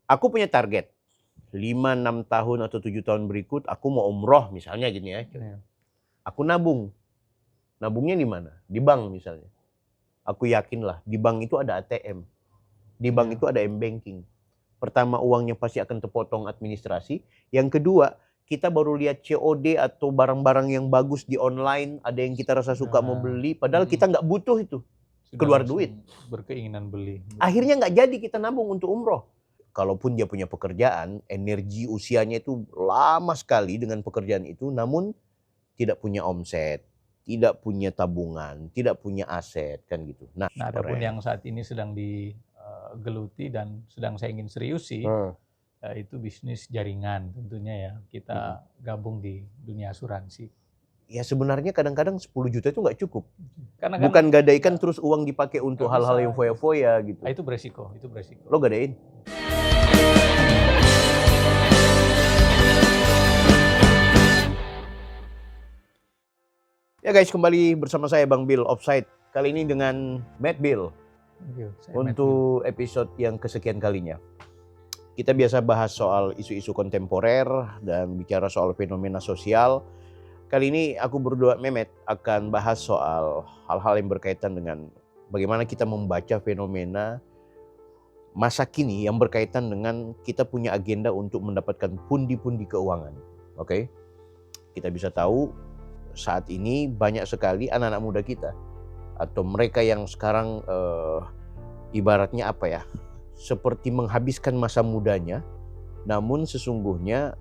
Aku punya target 5-6 tahun atau 7 tahun berikut aku mau umroh misalnya gini ya. Aku nabung. Nabungnya di mana? Di bank misalnya. Aku yakin lah di bank itu ada ATM. Di bank itu ada M-banking. Pertama, uangnya pasti akan terpotong administrasi. Yang kedua, kita baru lihat COD atau barang-barang yang bagus di online, ada yang kita rasa suka mau beli, padahal kita nggak butuh itu. Sudah keluar duit. Berkeinginan beli. Akhirnya nggak jadi kita nabung untuk umroh. Kalaupun dia punya pekerjaan, energi usianya itu lama sekali dengan pekerjaan itu, namun tidak punya omset, tidak punya tabungan, tidak punya aset, kan gitu. Nah, adapun yang saat ini sedang digeluti dan sedang saya ingin seriusi, itu bisnis jaringan tentunya ya. Kita gabung di dunia asuransi. Ya sebenarnya kadang-kadang 10 juta itu nggak cukup. Karena bukan gadaikan terus uang dipakai untuk hal-hal yang foya-foya gitu. Itu beresiko, Lo gadain? Ya guys, kembali bersama saya Bang Bill Offside. Kali ini dengan Matt Bill. Untuk episode yang kesekian kalinya. Kita biasa bahas soal isu-isu kontemporer dan bicara soal fenomena sosial. Kali ini aku berdua Mehmet akan bahas soal hal-hal yang berkaitan dengan bagaimana kita membaca fenomena masa kini yang berkaitan dengan kita punya agenda untuk mendapatkan pundi-pundi keuangan. Oke? Kita bisa tahu saat ini banyak sekali anak-anak muda kita atau mereka yang sekarang ibaratnya apa ya? Seperti menghabiskan masa mudanya, namun sesungguhnya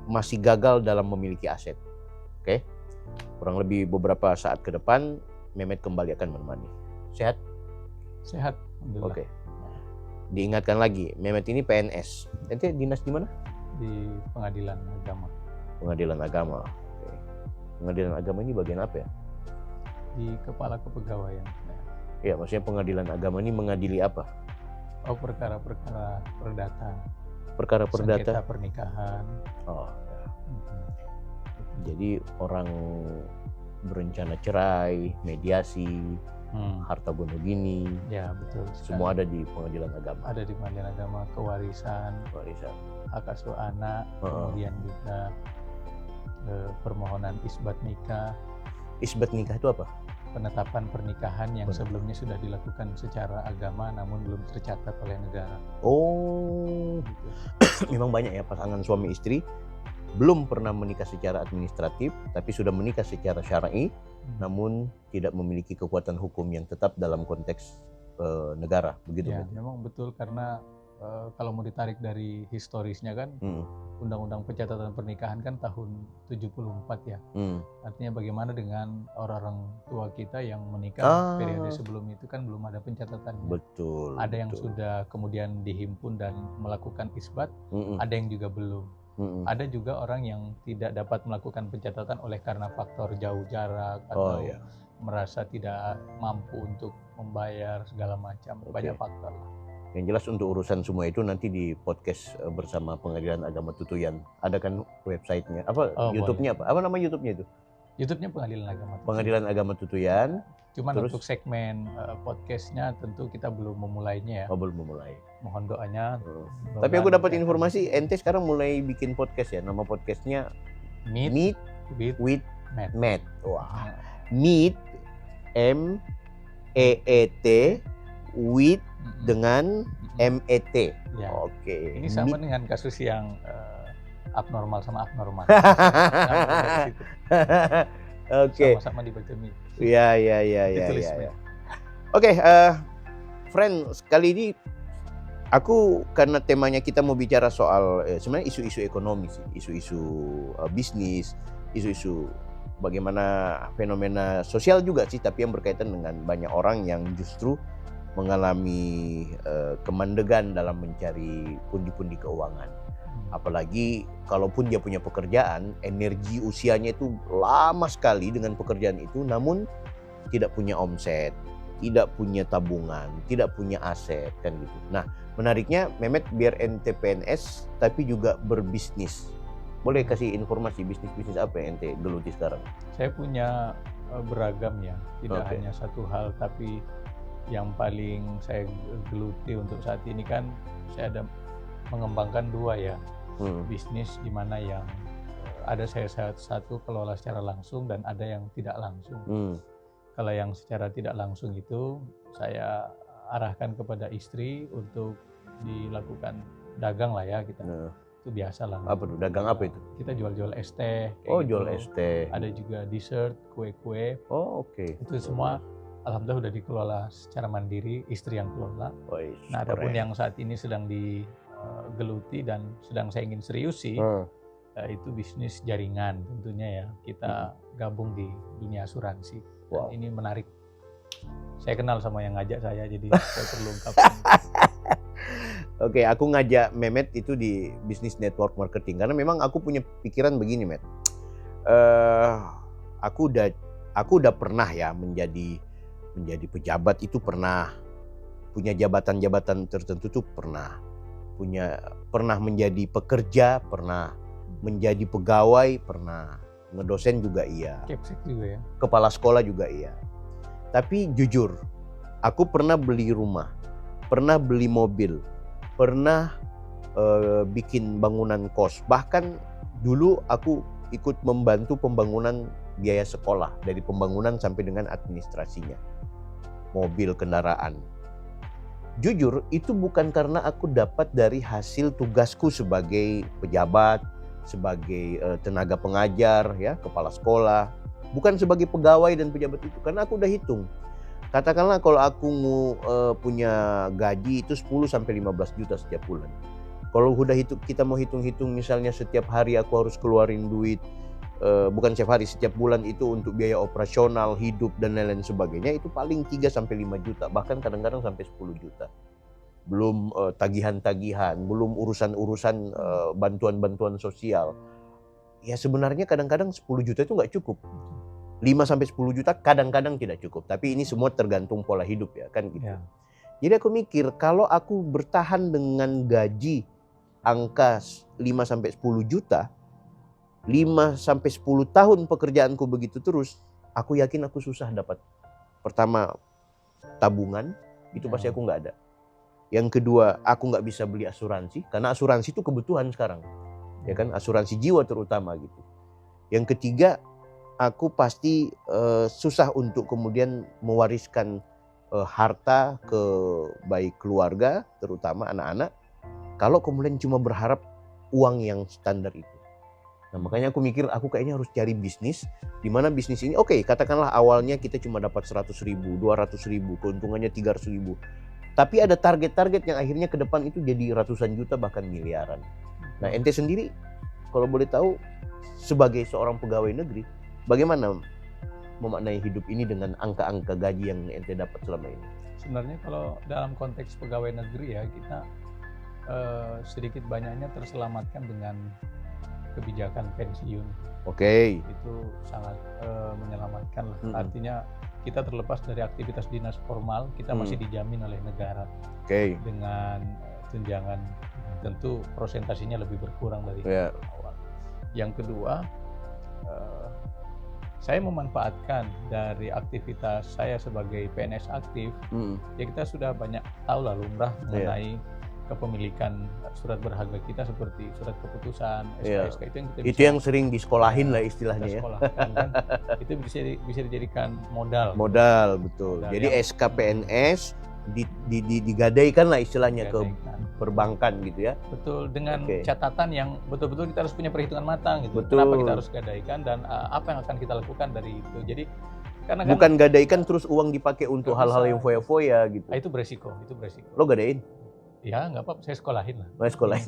masih gagal dalam memiliki aset. Oke? Kurang lebih beberapa saat ke depan, Mehmet kembali akan menemani. Sehat? Sehat, alhamdulillah. Oke. Diingatkan lagi, Mehmet ini PNS. Ente dinas di mana? Di Pengadilan Agama. Pengadilan Agama. Oke. Pengadilan Agama ini bagian apa ya? Di Kepala Kepegawaian. Ya, maksudnya Pengadilan Agama ini mengadili apa? Oh, perkara-perkara perdata. Perkara perdata? Sengketa pernikahan. Oh, ya. Jadi orang berencana cerai, mediasi, harta gono gini. Ya, betul. Semua ada di Pengadilan Agama. Ada di Pengadilan Agama, kewarisan, hak asuh anak, kemudian juga permohonan isbat nikah. Isbat nikah itu apa? Penetapan pernikahan yang sebelumnya sudah dilakukan secara agama namun belum tercatat oleh negara. Oh, gitu. Memang banyak ya pasangan suami istri belum pernah menikah secara administratif, tapi sudah menikah secara syar'i, namun tidak memiliki kekuatan hukum yang tetap dalam konteks negara, begitu? Ya, memang betul karena kalau mau ditarik dari historisnya kan, Undang-Undang Pencatatan Pernikahan kan tahun 74 ya. Artinya bagaimana dengan orang-orang tua kita yang menikah periode sebelum itu kan belum ada pencatatannya. Betul. Ada yang sudah kemudian dihimpun dan melakukan isbat, ada yang juga belum. Ada juga orang yang tidak dapat melakukan pencatatan oleh karena faktor jauh jarak atau merasa tidak mampu untuk membayar segala macam, banyak faktor. Yang jelas untuk urusan semua itu nanti di podcast bersama Pengadilan Agama Tutuyan. Ada kan websitenya? Apa YouTube-nya apa? Apa nama YouTube-nya itu? YouTube-nya Pengadilan Agama Tutuyan. Pengadilan Agama Tutuyan. Cuman untuk segmen podcastnya tentu kita belum memulainya ya. Oh, belum memulai. Mohon doanya. Tapi aku dapat informasi ente sekarang mulai bikin podcast ya. Nama podcastnya Meet with Matt. Wah. Meet MEET with dengan MET. Ya. Oke. Ini sama dengan kasus yang abnormal sama abnormal. Oke. Sama-sama dibaca Meet. Iya. Oke, friend, kali ini aku karena temanya kita mau bicara soal sebenarnya isu-isu ekonomi sih, isu-isu bisnis, isu-isu bagaimana fenomena sosial juga sih, tapi yang berkaitan dengan banyak orang yang justru mengalami kemandegan dalam mencari pundi-pundi keuangan. Apalagi kalaupun dia punya pekerjaan, energi usianya itu lama sekali dengan pekerjaan itu, namun tidak punya omset, tidak punya tabungan, tidak punya aset, kan gitu. Nah, menariknya Mehmet biar ente PNS tapi juga berbisnis. Boleh kasih informasi bisnis-bisnis apa yang ente geluti sekarang? Saya punya beragam ya, tidak hanya satu hal, tapi yang paling saya geluti untuk saat ini kan saya ada mengembangkan dua ya, bisnis di mana yang ada saya satu kelola secara langsung dan ada yang tidak langsung. Kalau yang secara tidak langsung itu saya arahkan kepada istri untuk dilakukan dagang lah ya kita. Itu biasa lah. Apa tuh? Dagang apa itu? Kita jual-jual es teh. Jual es teh. Ada juga dessert, kue-kue. Oke. Itu semua alhamdulillah sudah dikelola secara mandiri, istri yang kelola. Nah, adapun yang saat ini sedang digeluti dan sedang saya ingin serius sih, itu bisnis jaringan tentunya ya. Kita gabung di dunia asuransi. Dan ini menarik. Saya kenal sama yang ngajak saya, jadi saya perlu ungkapkan. Oke, aku ngajak Mehmet itu di bisnis network marketing karena memang aku punya pikiran begini, Met. Aku udah pernah ya menjadi pejabat, itu pernah, punya jabatan-jabatan tertentu tuh pernah menjadi pekerja, pernah menjadi pegawai, pernah ngedosen juga iya, Kepsek juga ya, kepala sekolah juga iya. Tapi jujur, aku pernah beli rumah, pernah beli mobil, pernah bikin bangunan kos. Bahkan dulu aku ikut membantu pembangunan biaya sekolah, dari pembangunan sampai dengan administrasinya, mobil, kendaraan. Jujur, itu bukan karena aku dapat dari hasil tugasku sebagai pejabat, sebagai tenaga pengajar, ya, kepala sekolah, bukan sebagai pegawai dan pejabat itu, karena aku udah hitung. Katakanlah kalau aku punya gaji itu 10-15 juta setiap bulan. Kalau udah kita mau hitung-hitung, misalnya setiap hari aku harus keluarin duit, bukan setiap hari, setiap bulan itu untuk biaya operasional, hidup dan lain-lain sebagainya, itu paling 3-5 juta, bahkan kadang-kadang sampai 10 juta. Belum tagihan-tagihan, belum urusan-urusan bantuan-bantuan sosial. Ya sebenarnya kadang-kadang 10 juta itu nggak cukup. 5-10 juta kadang-kadang tidak cukup, tapi ini semua tergantung pola hidup ya kan gitu. Ya. Jadi aku mikir kalau aku bertahan dengan gaji angka 5-10 juta, 5-10 tahun pekerjaanku begitu terus, aku yakin aku susah dapat. Pertama, tabungan, itu pasti aku nggak ada. Yang kedua, aku nggak bisa beli asuransi, karena asuransi itu kebutuhan sekarang. Ya kan, asuransi jiwa terutama gitu. Yang ketiga, aku pasti susah untuk kemudian mewariskan harta ke baik keluarga, terutama anak-anak, kalau kemudian cuma berharap uang yang standar itu. Nah, makanya aku mikir aku kayaknya harus cari bisnis, di mana bisnis ini oke, katakanlah awalnya kita cuma dapat 100.000, 200.000, keuntungannya 300.000. Tapi ada target-target yang akhirnya ke depan itu jadi ratusan juta bahkan miliaran. Nah, ente sendiri kalau boleh tahu sebagai seorang pegawai negeri, bagaimana memaknai hidup ini dengan angka-angka gaji yang ente dapat selama ini? Sebenarnya kalau dalam konteks pegawai negeri ya, kita sedikit banyaknya terselamatkan dengan kebijakan pensiun. Oke. Itu sangat menyelamatkan lah. Artinya kita terlepas dari aktivitas dinas formal, kita masih dijamin oleh negara. Dengan tunjangan, tentu prosentasinya lebih berkurang dari awal. Yang kedua, saya memanfaatkan dari aktivitas saya sebagai PNS aktif. Ya kita sudah banyak tahu lah lumrah mengenai kepemilikan surat berharga kita seperti surat keputusan, SK-SK itu yang kita itu yang sering disekolahin lah istilahnya ya. Kan? Itu bisa dijadikan modal. Modal, betul. Jadi SK PNS digadaikan lah istilahnya ke perbankan gitu ya. Betul, dengan catatan yang betul-betul kita harus punya perhitungan matang gitu. Betul. Kenapa kita harus gadaikan dan apa yang akan kita lakukan dari itu. Jadi karena bukan gadaikan terus uang dipakai untuk hal-hal yang foya-foya gitu. Itu beresiko. Lo gadain? Ya nggak apa-apa, saya sekolahin lah. Sekolahin.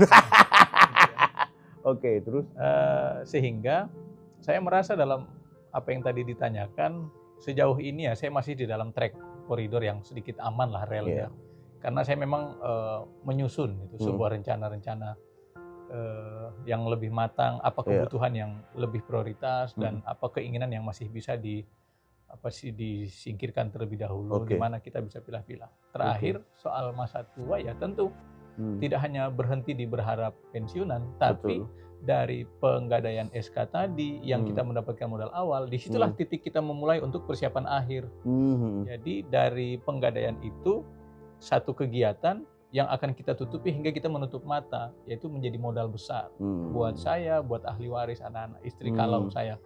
Oke, terus? Sehingga saya merasa dalam apa yang tadi ditanyakan, sejauh ini ya saya masih di dalam track koridor yang sedikit aman lah relnya. Karena saya memang menyusun itu sebuah rencana-rencana yang lebih matang, apa kebutuhan yang lebih prioritas dan apa keinginan yang masih bisa disingkirkan terlebih dahulu, di mana kita bisa pilah-pilah. Terakhir soal masa tua ya tentu tidak hanya berhenti di berharap pensiunan, tapi dari penggadaian SK tadi yang kita mendapatkan modal awal, disitulah titik kita memulai untuk persiapan akhir. Jadi dari penggadaian itu satu kegiatan yang akan kita tutupi hingga kita menutup mata, yaitu menjadi modal besar buat saya, buat ahli waris, anak-anak, istri. Kalau saya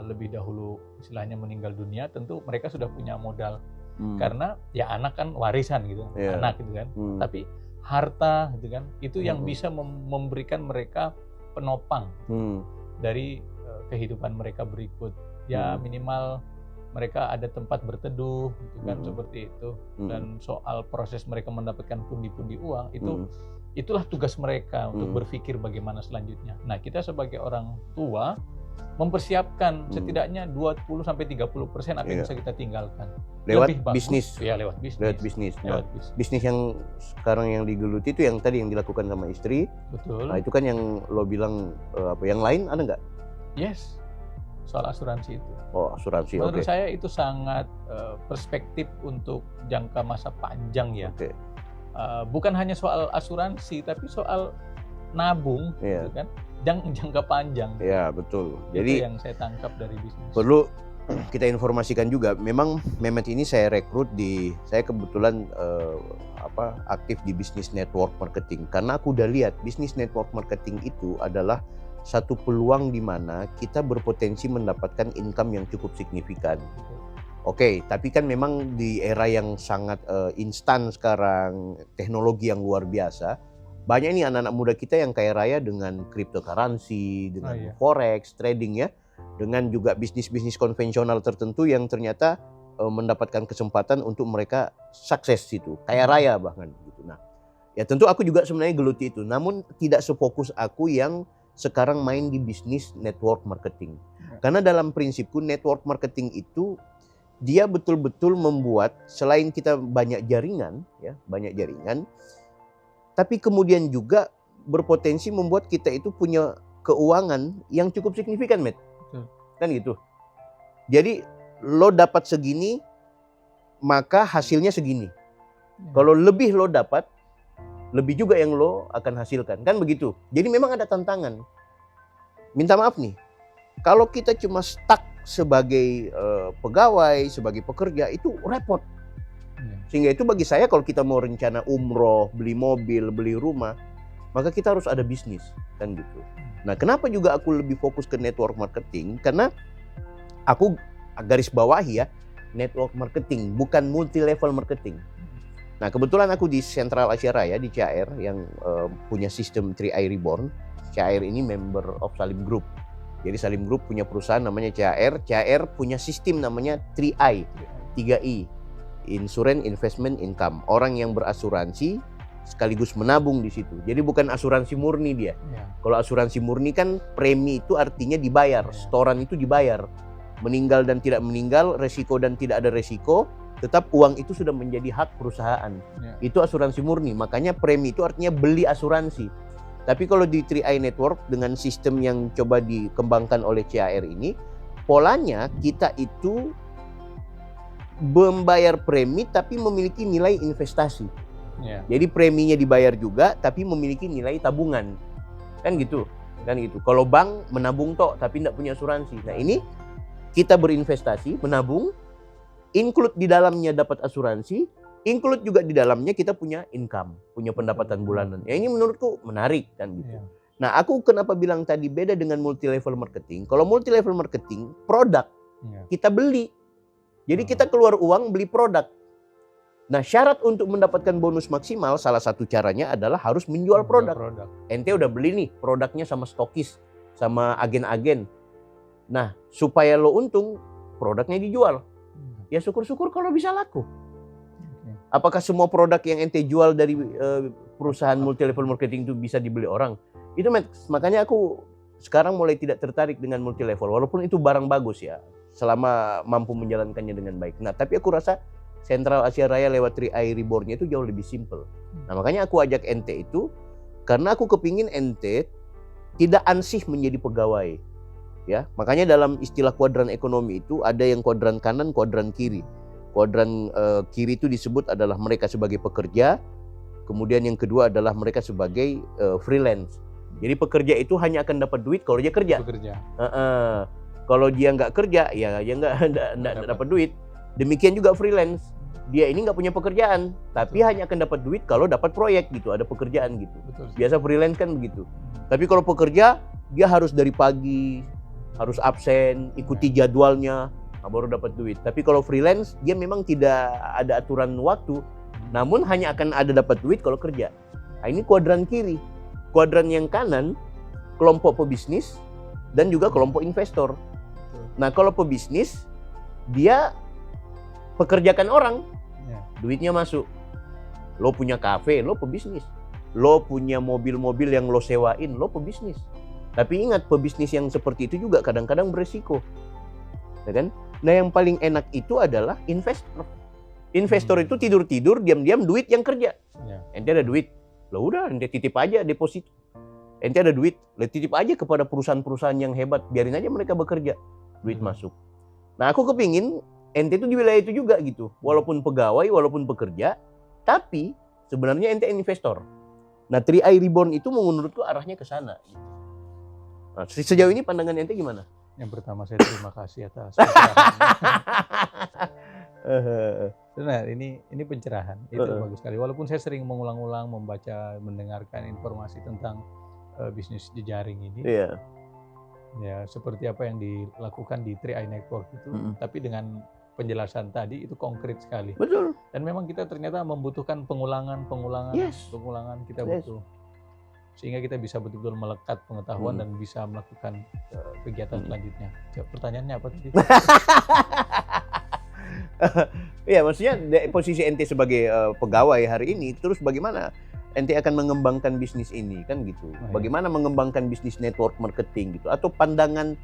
lebih dahulu istilahnya meninggal dunia, tentu mereka sudah punya modal, karena ya anak kan warisan gitu, anak gitu kan. Tapi harta gitu kan, itu yang bisa memberikan mereka penopang dari kehidupan mereka berikut. Ya minimal mereka ada tempat berteduh gitu kan, seperti itu. Dan soal proses mereka mendapatkan pundi-pundi uang itulah tugas mereka untuk berpikir bagaimana selanjutnya. Nah, kita sebagai orang tua mempersiapkan setidaknya 20-30% apa yang bisa kita tinggalkan. Lewat bisnis. Ya, lewat bisnis. Lewat bisnis. Nah, bisnis yang sekarang yang digeluti itu yang tadi yang dilakukan sama istri. Betul. Nah, itu kan yang lo bilang yang lain ada nggak? Yes. Soal asuransi itu. Oh, asuransi. Menurut saya itu sangat perspektif untuk jangka masa panjang ya. Bukan hanya soal asuransi, tapi soal nabung, gitu kan, jangka panjang. Ya, betul. Jadi itu yang saya tangkap dari bisnis. Perlu kita informasikan juga, memang Mehmet ini saya rekrut saya kebetulan aktif di bisnis network marketing, karena aku udah lihat bisnis network marketing itu adalah satu peluang di mana kita berpotensi mendapatkan income yang cukup signifikan. Oke, tapi kan memang di era yang sangat instan sekarang, teknologi yang luar biasa, banyak nih anak-anak muda kita yang kaya raya dengan cryptocurrency, dengan forex, trading ya, dengan juga bisnis-bisnis konvensional tertentu yang ternyata mendapatkan kesempatan untuk mereka sukses itu, kaya raya bahkan gitu. Nah, ya tentu aku juga sebenarnya geluti itu, namun tidak sefokus aku yang sekarang main di bisnis network marketing. Karena dalam prinsipku network marketing itu dia betul-betul membuat selain kita banyak jaringan, tapi kemudian juga berpotensi membuat kita itu punya keuangan yang cukup signifikan, Met. Kan gitu. Jadi lo dapat segini, maka hasilnya segini. Kalau lebih lo dapat, lebih juga yang lo akan hasilkan, kan begitu. Jadi memang ada tantangan. Minta maaf nih, kalau kita cuma stuck sebagai pegawai, sebagai pekerja, itu repot. Sehingga itu bagi saya kalau kita mau rencana umroh, beli mobil, beli rumah, maka kita harus ada bisnis, kan gitu. Nah, kenapa juga aku lebih fokus ke network marketing? Karena aku garis bawahi ya, network marketing, bukan multi level marketing. Nah, kebetulan aku di Sentral Asia Raya, di CAR, yang punya sistem 3i Reborn. CAR ini member of Salim Group. Jadi Salim Group punya perusahaan namanya CAR. CAR punya sistem namanya 3i, 3i. Insurance, Investment, Income. Orang yang berasuransi sekaligus menabung di situ. Jadi bukan asuransi murni dia. Kalau asuransi murni kan premi itu artinya dibayar. Setoran itu dibayar. Meninggal dan tidak meninggal, resiko dan tidak ada resiko, tetap uang itu sudah menjadi hak perusahaan. Itu asuransi murni. Makanya premi itu artinya beli asuransi. Tapi kalau di 3i Network dengan sistem yang coba dikembangkan oleh CAR ini, polanya kita itu membayar premi tapi memiliki nilai investasi. Jadi preminya dibayar juga tapi memiliki nilai tabungan. Kan gitu. Kalau bank menabung tok tapi tidak punya asuransi. Nah, ini kita berinvestasi, menabung, include di dalamnya dapat asuransi, include juga di dalamnya kita punya income, punya pendapatan bulanan. Ya ini menurutku menarik kan gitu. Nah, aku kenapa bilang tadi beda dengan multi level marketing? Kalau multi level marketing, produk kita beli. Jadi kita keluar uang beli produk. Nah, syarat untuk mendapatkan bonus maksimal salah satu caranya adalah harus menjual produk. Ente udah beli nih produknya sama stokis, sama agen-agen. Nah, supaya lo untung, produknya dijual. Ya syukur-syukur kalau bisa laku. Apakah semua produk yang ente jual dari perusahaan multi level marketing itu bisa dibeli orang? Itu makanya aku sekarang mulai tidak tertarik dengan multi level. Walaupun itu barang bagus ya, selama mampu menjalankannya dengan baik. Nah, tapi aku rasa Sentral Asia Raya lewat 3i Reborn-nya itu jauh lebih simple. Nah, makanya aku ajak ente itu karena aku kepingin ente tidak ansih menjadi pegawai. Ya, makanya dalam istilah kuadran ekonomi itu ada yang kuadran kanan, kuadran kiri. Kuadran kiri itu disebut adalah mereka sebagai pekerja, kemudian yang kedua adalah mereka sebagai freelance. Jadi pekerja itu hanya akan dapat duit kalau dia kerja. Kalau dia nggak kerja, ya dia nggak dapat duit. Demikian juga freelance. dia ini nggak punya pekerjaan, tapi Betul. hanya akan dapat duit kalau dapat proyek gitu, ada pekerjaan gitu. Betul. Biasa freelance kan begitu. Tapi kalau pekerja, dia harus dari pagi, harus absen, ikuti jadwalnya, baru dapat duit. Tapi kalau freelance, dia memang tidak ada aturan waktu, namun hanya akan ada dapat duit kalau kerja. Nah, ini kuadran kiri. Kuadran yang kanan, kelompok pebisnis dan juga kelompok investor. Nah, kalau pebisnis, dia pekerjakan orang, duitnya masuk. Lo punya kafe, lo pebisnis. Lo punya mobil-mobil yang lo sewain, lo pebisnis. Tapi ingat, pebisnis yang seperti itu juga kadang-kadang beresiko, ya kan? Nah, yang paling enak itu adalah investor. Investor itu tidur-tidur, diam-diam duit yang kerja. Ente ada duit, lo udah ente titip aja deposito. Ente ada duit, lo titip aja kepada perusahaan-perusahaan yang hebat, biarin aja mereka bekerja, duit masuk. Nah, aku kepingin ente itu di wilayah itu juga gitu, walaupun pegawai, walaupun pekerja, tapi sebenarnya ente investor. Nah, 3i Reborn itu menurutku arahnya ke sana. Nah, sejauh ini pandangan ente gimana? Yang pertama saya terima kasih atas pencerahan. Benar, ini pencerahan, itu bagus sekali. Walaupun saya sering mengulang-ulang membaca, mendengarkan informasi tentang bisnis jejaring ini. Ya, seperti apa yang dilakukan di 3i Network itu, tapi dengan penjelasan tadi itu konkret sekali. Betul. Dan memang kita ternyata membutuhkan pengulangan kita butuh. Sehingga kita bisa betul-betul melekat pengetahuan dan bisa melakukan kegiatan selanjutnya. Pertanyaannya apa tadi? Iya, maksudnya posisi ente sebagai pegawai hari ini, terus bagaimana ente akan mengembangkan bisnis ini, kan gitu. Bagaimana mengembangkan bisnis network marketing gitu, atau pandangan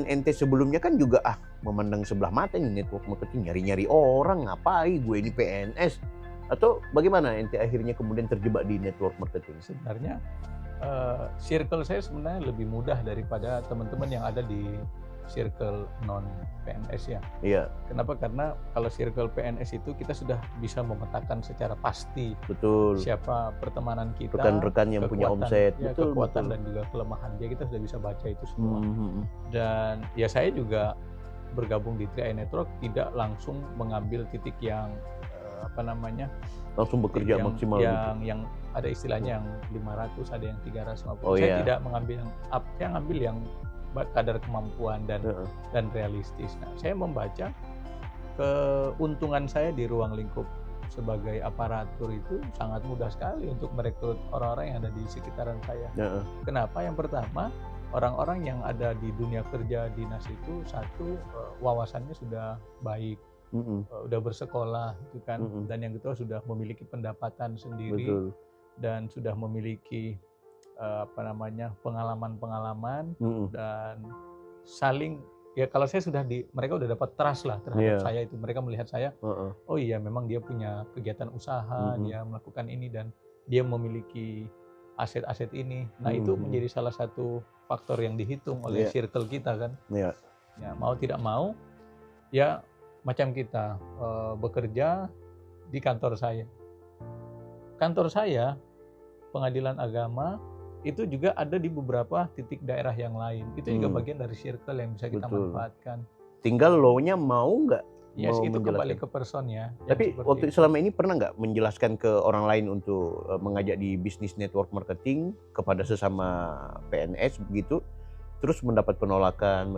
ente sebelumnya kan juga memandang sebelah mata ini network marketing, nyari-nyari orang, ngapain gue ini PNS, atau bagaimana ente akhirnya kemudian terjebak di network marketing? Sebenarnya circle saya sebenarnya lebih mudah daripada teman-teman yang ada di circle non PNS ya. Iya. Kenapa? Karena kalau circle PNS itu kita sudah bisa memetakan secara pasti. Betul. Siapa pertemanan kita, rekan-rekan yang punya omset, ya, kekuatan dan juga kelemahan dia, kita sudah bisa baca itu semua. Dan ya saya juga bergabung di 3i Network tidak langsung mengambil titik yang langsung bekerja maksimal yang ada istilahnya yang 500, ada yang 350. Saya tidak mengambil yang up, saya ngambil yang kadar kemampuan dan realistis. Nah, saya membaca keuntungan saya di ruang lingkup sebagai aparatur itu sangat mudah sekali untuk merekrut orang-orang yang ada di sekitaran saya. Kenapa? Yang pertama, orang-orang yang ada di dunia kerja dinas itu, satu, wawasannya sudah baik, udah bersekolah, gitu kan, dan yang kedua sudah memiliki pendapatan sendiri. Dan sudah memiliki pengalaman-pengalaman dan saling, ya kalau saya sudah mereka udah dapat trust lah terhadap saya itu. Mereka melihat saya, oh iya memang dia punya kegiatan usaha, dia melakukan ini dan dia memiliki aset-aset ini. Nah, itu menjadi salah satu faktor yang dihitung oleh circle kita kan. Ya, mau tidak mau, ya macam kita bekerja di kantor saya. Kantor saya, pengadilan agama, itu juga ada di beberapa titik daerah yang lain. Itu juga bagian dari circle yang bisa kita manfaatkan. Tinggal lo-nya mau nggak? Yes, itu kembali ke person ya. Tapi waktu selama ini pernah nggak menjelaskan ke orang lain untuk mengajak di bisnis network marketing kepada sesama PNS begitu, terus mendapat penolakan,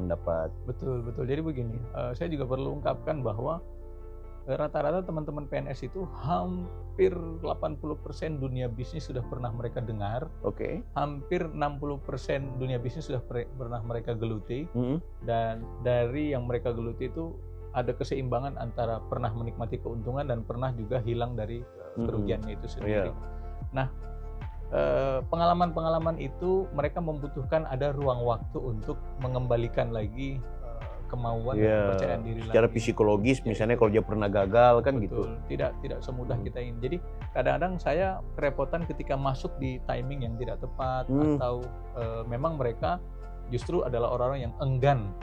Betul. Jadi begini, saya juga perlu ungkapkan bahwa rata-rata teman-teman PNS itu hampir 80% dunia bisnis sudah pernah mereka dengar. Hampir 60% dunia bisnis sudah pernah mereka geluti. Dan dari yang mereka geluti itu ada keseimbangan antara pernah menikmati keuntungan dan pernah juga hilang dari kerugiannya itu sendiri. Nah, pengalaman-pengalaman itu mereka membutuhkan ada ruang waktu untuk mengembalikan lagi kemauan dan kepercayaan diri secara lagi. Psikologis misalnya kalau dia pernah gagal kan. Betul. Gitu. Tidak semudah kita ini. Jadi kadang-kadang saya kerepotan ketika masuk di timing yang tidak tepat atau memang mereka justru adalah orang-orang yang enggan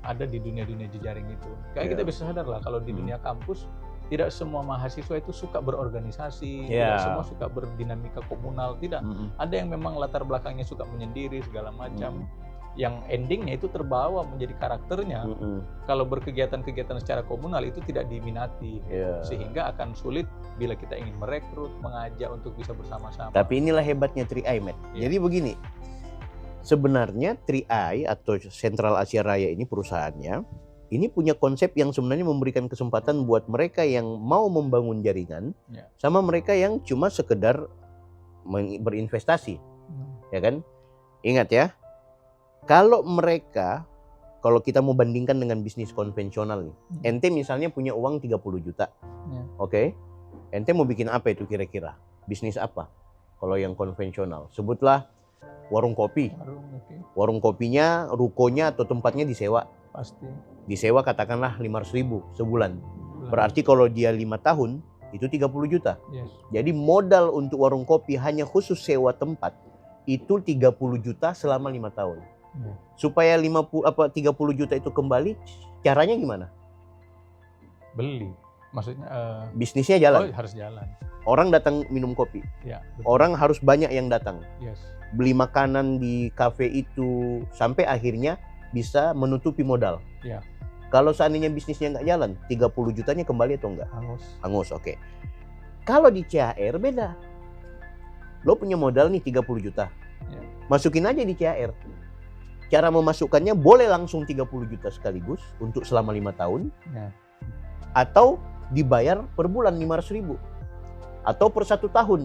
ada di dunia-dunia jejaring itu. Kayak kita bisa sadar lah kalau di dunia kampus tidak semua mahasiswa itu suka berorganisasi, tidak semua suka berdinamika komunal, tidak. Ada yang memang latar belakangnya suka menyendiri segala macam. yang endingnya itu terbawa menjadi karakternya. Kalau berkegiatan-kegiatan secara komunal itu tidak diminati, sehingga akan sulit bila kita ingin merekrut, mengajak untuk bisa bersama-sama. Tapi inilah hebatnya 3i, Matt. Jadi begini, sebenarnya 3i atau Sentral Asia Raya ini perusahaannya, ini punya konsep yang sebenarnya memberikan kesempatan buat mereka yang mau membangun jaringan, sama mereka yang cuma sekedar berinvestasi, ya kan? Ingat ya, kalau kita mau bandingkan dengan bisnis konvensional nih, ente misalnya punya uang 30 juta, oke? Ente mau bikin apa itu kira-kira? Bisnis apa? Kalau yang konvensional, sebutlah warung kopi. Warung kopinya, rukonya atau tempatnya disewa. Pasti. Disewa katakanlah 500.000 sebulan. Berarti kalau dia 5 tahun, itu 30 juta. Jadi modal untuk warung kopi hanya khusus sewa tempat, itu 30 juta selama 5 tahun. Supaya 30 juta itu kembali, caranya gimana? Beli. Maksudnya bisnisnya jalan. Harus jalan. Orang datang minum kopi. Orang harus banyak yang datang. Beli makanan di kafe itu sampai akhirnya bisa menutupi modal. Kalau seandainya bisnisnya nggak jalan, 30 jutanya kembali atau enggak? Hangus, oke. Kalau di CHR beda. Lo punya modal nih 30 juta. Masukin aja di CHR. Cara memasukkannya boleh langsung 30 juta sekaligus untuk selama 5 tahun. Atau dibayar per bulan 500.000. Atau per 1 tahun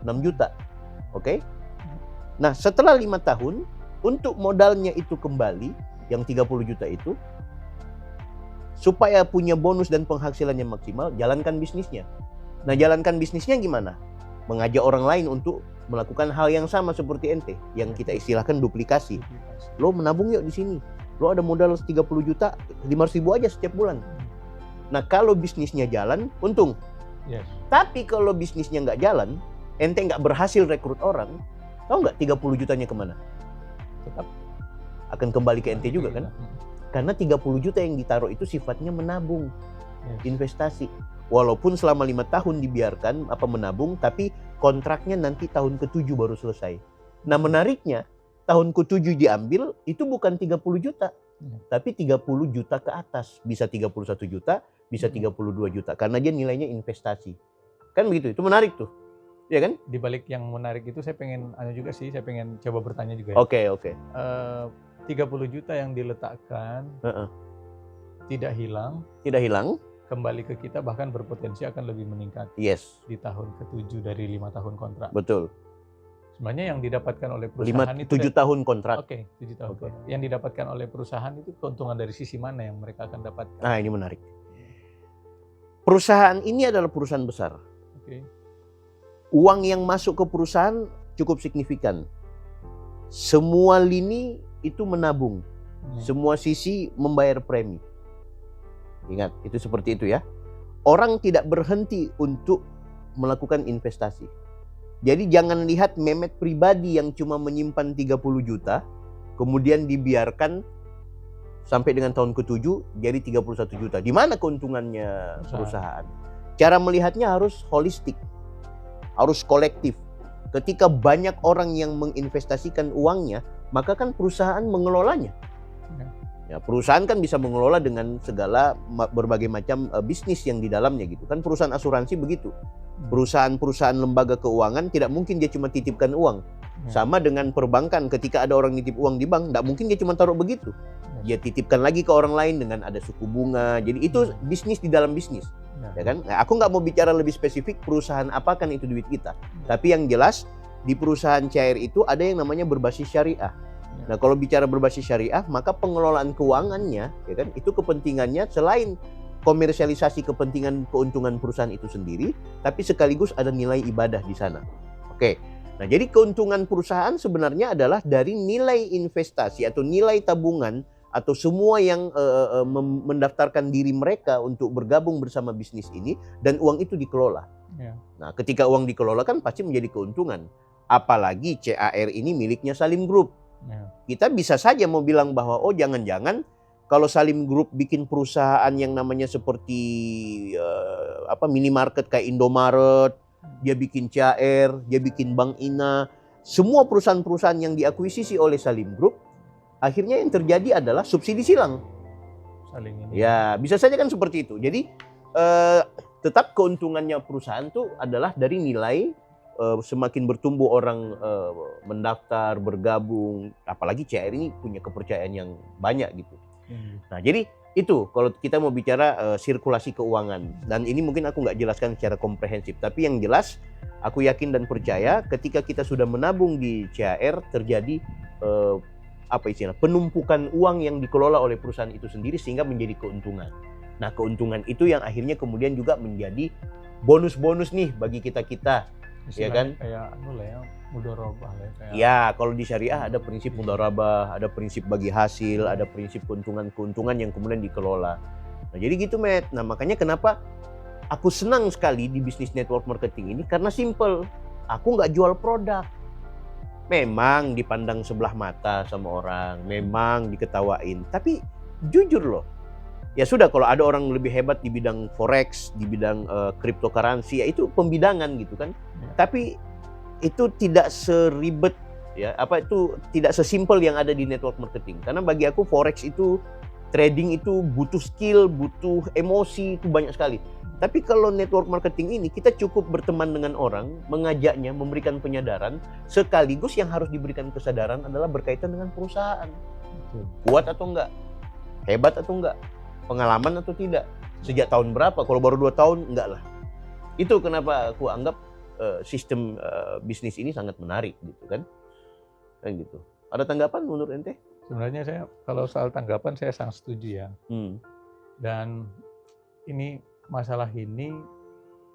6 juta. Oke? Nah, setelah 5 tahun, untuk modalnya itu kembali, yang 30 juta itu, supaya punya bonus dan penghasilannya maksimal, jalankan bisnisnya. Nah, jalankan bisnisnya gimana? Mengajak orang lain untuk melakukan hal yang sama seperti ente, yang kita istilahkan duplikasi. Lo menabung yuk di sini. Lo ada modal 30 juta, 500.000 aja setiap bulan. Nah, kalau bisnisnya jalan, untung. Tapi kalau bisnisnya nggak jalan, ente nggak berhasil rekrut orang, tahu nggak 30 jutanya kemana? Tetap akan kembali ke ente juga kan? Karena 30 juta yang ditaruh itu sifatnya menabung, investasi. Walaupun selama 5 tahun dibiarkan menabung, tapi kontraknya nanti tahun ke-7 baru selesai. Nah, menariknya, tahun ke-7 diambil, itu bukan 30 juta, tapi 30 juta ke atas. Bisa 31 juta, bisa 32 juta. Karena dia nilainya investasi. Kan begitu, itu menarik tuh. Ya kan? Di balik yang menarik itu saya pengen saya pengen coba bertanya juga ya. Oke. 30 juta yang diletakkan tidak hilang. Tidak hilang. Kembali ke kita, bahkan berpotensi akan lebih meningkat. Di tahun ke-7 dari 5 tahun kontrak. Betul. Sebenarnya yang didapatkan oleh perusahaan 7 tahun kontrak. 7 tahun. Yang didapatkan oleh perusahaan itu keuntungan dari sisi mana yang mereka akan dapatkan? Nah, ini menarik. Perusahaan ini adalah perusahaan besar. Uang yang masuk ke perusahaan cukup signifikan. Semua lini itu menabung. Semua sisi membayar premi. Ingat, itu seperti itu ya. Orang tidak berhenti untuk melakukan investasi. Jadi jangan lihat Mehmet pribadi yang cuma menyimpan 30 juta, kemudian dibiarkan sampai dengan tahun ke-7 jadi 31 juta. Di mana keuntungannya perusahaan? Cara melihatnya harus holistik, harus kolektif. Ketika banyak orang yang menginvestasikan uangnya, maka kan perusahaan mengelolanya. Ya, perusahaan kan bisa mengelola dengan segala berbagai macam bisnis yang di dalamnya gitu. Kan perusahaan asuransi begitu. Perusahaan-perusahaan lembaga keuangan tidak mungkin dia cuma titipkan uang. Sama dengan perbankan, ketika ada orang nitip uang di bank, tidak mungkin dia cuma taruh begitu. Dia titipkan lagi ke orang lain dengan ada suku bunga. Jadi itu bisnis di dalam bisnis. Ya kan? Nah, aku nggak mau bicara lebih spesifik perusahaan apa kan itu duit kita. Tapi yang jelas di perusahaan CHR itu ada yang namanya berbasis syariah. Nah, kalau bicara berbasis syariah, maka pengelolaan keuangannya, ya kan, itu kepentingannya selain komersialisasi kepentingan keuntungan perusahaan itu sendiri, tapi sekaligus ada nilai ibadah di sana. Oke. Nah, jadi keuntungan perusahaan sebenarnya adalah dari nilai investasi atau nilai tabungan atau semua yang mendaftarkan diri mereka untuk bergabung bersama bisnis ini dan uang itu dikelola. Nah, ketika uang dikelola kan pasti menjadi keuntungan. Apalagi CHR ini miliknya Salim Group. Kita bisa saja mau bilang bahwa jangan-jangan kalau Salim Group bikin perusahaan yang namanya seperti minimarket kayak Indomaret, dia bikin CHR, dia bikin Bank Ina, semua perusahaan-perusahaan yang diakuisisi oleh Salim Group akhirnya yang terjadi adalah subsidi silang. Saling ini. Ya, bisa saja kan seperti itu. Jadi tetap keuntungannya perusahaan tuh adalah dari nilai semakin bertumbuh orang mendaftar, bergabung, apalagi CR ini punya kepercayaan yang banyak gitu. Nah, jadi itu kalau kita mau bicara sirkulasi keuangan, dan ini mungkin aku nggak jelaskan secara komprehensif, tapi yang jelas aku yakin dan percaya ketika kita sudah menabung di CAR terjadi penumpukan uang yang dikelola oleh perusahaan itu sendiri sehingga menjadi keuntungan. Nah, keuntungan itu yang akhirnya kemudian juga menjadi bonus-bonus nih bagi kita-kita. Ya kan? Kayak mudharabah lah kayak. Ya, kalau di syariah ada prinsip mudharabah, ada prinsip bagi hasil, ada prinsip keuntungan yang kemudian dikelola. Nah, jadi gitu, Matt. Nah, makanya kenapa aku senang sekali di bisnis network marketing ini karena simple. Aku nggak jual produk. Memang dipandang sebelah mata sama orang, memang diketawain, tapi jujur loh. Ya sudah, kalau ada orang lebih hebat di bidang forex, di bidang cryptocurrency, ya itu pembidangan gitu kan. Ya. Tapi itu tidak seribet ya, itu tidak sesimpel yang ada di network marketing. Karena bagi aku forex itu, trading itu butuh skill, butuh emosi, itu banyak sekali. Tapi kalau network marketing ini kita cukup berteman dengan orang, mengajaknya, memberikan penyadaran, sekaligus yang harus diberikan kesadaran adalah berkaitan dengan perusahaan. Kuat atau enggak? Hebat atau enggak? Pengalaman atau tidak? Sejak tahun berapa? Kalau baru 2 tahun, enggak lah. Itu kenapa aku anggap sistem bisnis ini sangat menarik gitu kan. Kayak gitu. Ada tanggapan menurut ente? Sebenarnya saya kalau soal tanggapan saya sangat setuju ya. Dan ini masalah ini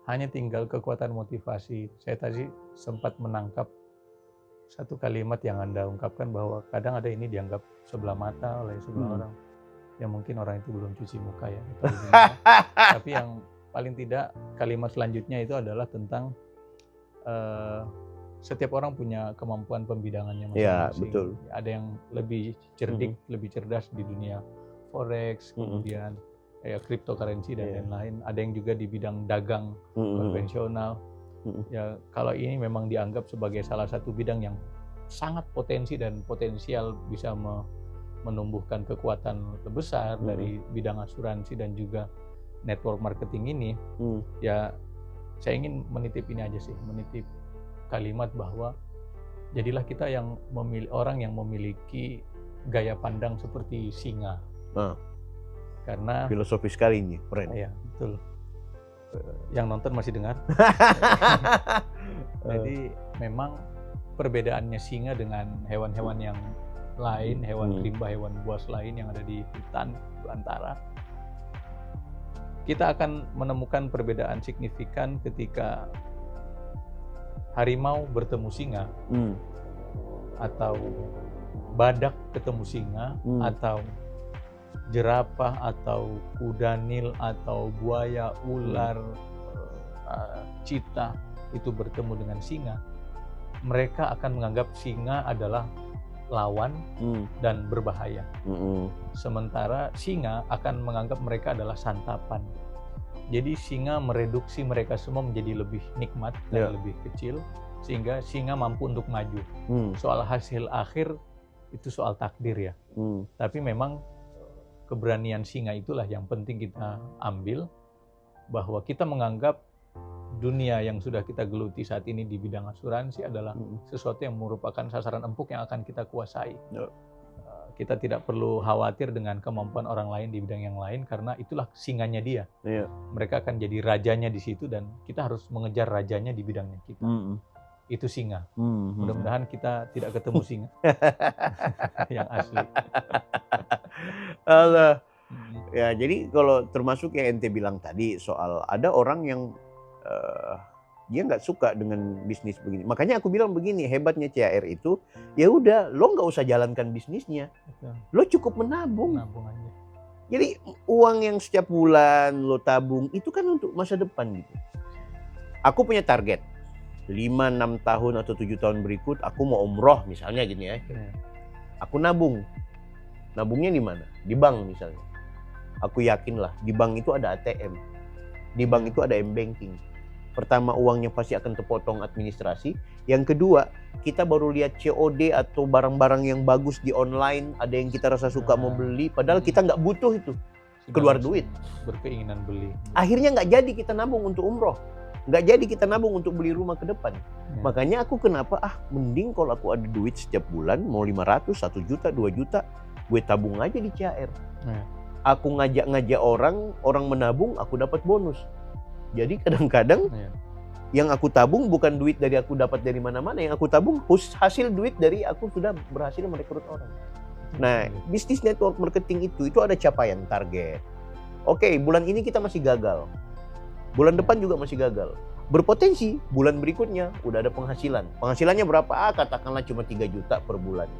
hanya tinggal kekuatan motivasi. Saya tadi sempat menangkap satu kalimat yang Anda ungkapkan bahwa kadang ada ini dianggap sebelah mata oleh sebelah orang. Yang mungkin orang itu belum cuci muka ya. Tapi yang paling tidak kalimat selanjutnya itu adalah tentang setiap orang punya kemampuan pembidangannya masing-masing. Ya, betul. Ada yang lebih cerdik, lebih cerdas di dunia forex, kemudian cryptocurrency dan lain-lain. Ada yang juga di bidang dagang konvensional. Ya, kalau ini memang dianggap sebagai salah satu bidang yang sangat potensi dan potensial bisa menumbuhkan kekuatan besar dari bidang asuransi dan juga network marketing ini. Ya, saya ingin menitip ini aja sih, menitip kalimat bahwa jadilah kita yang orang yang memiliki gaya pandang seperti singa. Karena filosofis sekali ini, keren. Ya, betul. Yang nonton masih dengar. Jadi memang perbedaannya singa dengan hewan-hewan yang lain, hewan rimba, hewan buas lain yang ada di hutan belantara. Kita akan menemukan perbedaan signifikan ketika harimau bertemu singa, atau badak ketemu singa, atau jerapah, atau kuda nil, atau buaya, ular, cheetah itu bertemu dengan singa. Mereka akan menganggap singa adalah lawan dan berbahaya. Sementara singa akan menganggap mereka adalah santapan. Jadi singa mereduksi mereka semua menjadi lebih nikmat dan lebih kecil, sehingga singa mampu untuk maju. Soal hasil akhir itu soal takdir ya. Tapi memang keberanian singa itulah yang penting kita ambil, bahwa kita menganggap dunia yang sudah kita geluti saat ini di bidang asuransi adalah sesuatu yang merupakan sasaran empuk yang akan kita kuasai. Kita tidak perlu khawatir dengan kemampuan orang lain di bidang yang lain, karena itulah singanya dia. Mereka akan jadi rajanya di situ dan kita harus mengejar rajanya di bidangnya kita. Itu singa. Mudah-mudahan kita tidak ketemu singa yang asli. Allah. Ya, jadi kalau termasuk yang ente bilang tadi soal ada orang yang dia nggak suka dengan bisnis begini. Makanya aku bilang begini, hebatnya CAR itu, ya udah, lo nggak usah jalankan bisnisnya, lo cukup menabung. Aja. Jadi uang yang setiap bulan lo tabung itu kan untuk masa depan gitu. Aku punya target 5-6 tahun atau 7 tahun berikut aku mau umroh misalnya gini ya. Aku nabung. Nabungnya di mana? Di bank misalnya. Aku yakin lah di bank itu ada ATM. Di bank itu ada M-Banking. Pertama, uangnya pasti akan terpotong administrasi. Yang kedua, kita baru lihat COD atau barang-barang yang bagus di online, ada yang kita rasa suka mau beli, padahal kita nggak butuh itu, keluar duit. Berkeinginan beli. Akhirnya nggak jadi kita nabung untuk umroh, nggak jadi kita nabung untuk beli rumah ke depan. Makanya aku kenapa, mending kalau aku ada duit setiap bulan, mau 500, 1 juta, 2 juta, gue tabung aja di CAR. Aku ngajak-ngajak orang menabung, aku dapat bonus. Jadi kadang-kadang yang aku tabung bukan duit dari aku dapat dari mana-mana, yang aku tabung hasil duit dari aku sudah berhasil merekrut orang. Nah, bisnis network marketing itu ada capaian target. Oke, bulan ini kita masih gagal. Bulan depan juga masih gagal. Berpotensi bulan berikutnya udah ada penghasilan. Penghasilannya berapa? Katakanlah cuma 3 juta per bulan.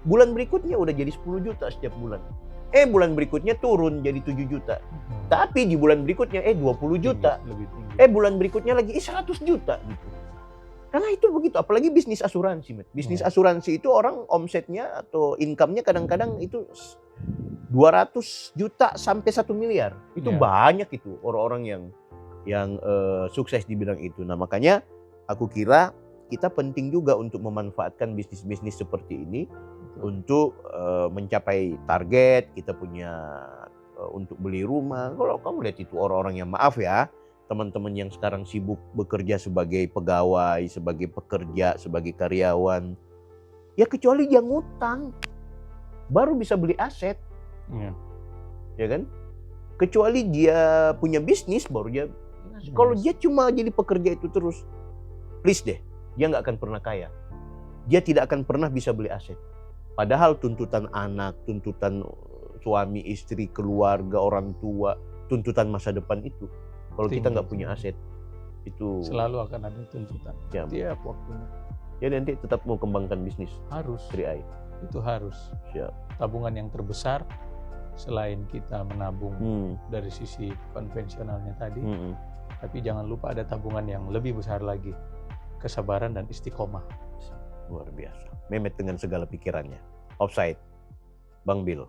Bulan berikutnya udah jadi 10 juta setiap bulan. Bulan berikutnya turun jadi 7 juta. Tapi di bulan berikutnya 20 juta. Lebih tinggi. Bulan berikutnya lagi 100 juta gitu. Karena itu begitu, apalagi bisnis asuransi. Bisnis asuransi itu orang omsetnya atau income-nya kadang-kadang itu 200 juta sampai 1 miliar. Itu banyak itu orang-orang yang sukses di bidang itu. Nah, makanya aku kira kita penting juga untuk memanfaatkan bisnis-bisnis seperti ini untuk mencapai target. Kita punya untuk beli rumah. Kalau kamu lihat itu orang-orang yang, maaf ya, teman-teman yang sekarang sibuk bekerja sebagai pegawai, sebagai pekerja, sebagai karyawan, ya kecuali dia ngutang baru bisa beli aset. Ya kan? Kecuali dia punya bisnis baru dia. Kalau dia cuma jadi pekerja itu terus, please deh, dia nggak akan pernah kaya. Dia tidak akan pernah bisa beli aset. Padahal tuntutan anak, tuntutan suami, istri, keluarga, orang tua, tuntutan masa depan itu, kalau kita nggak punya aset, itu selalu akan ada tuntutan. Tiap waktunya. Ya nanti tetap mau kembangkan bisnis. Harus. 3i. Itu harus. Siap. Tabungan yang terbesar selain kita menabung dari sisi konvensionalnya tadi, tapi jangan lupa ada tabungan yang lebih besar lagi, kesabaran dan istiqomah. Luar biasa. Mehmet dengan segala pikirannya. Offside, Bang Bill.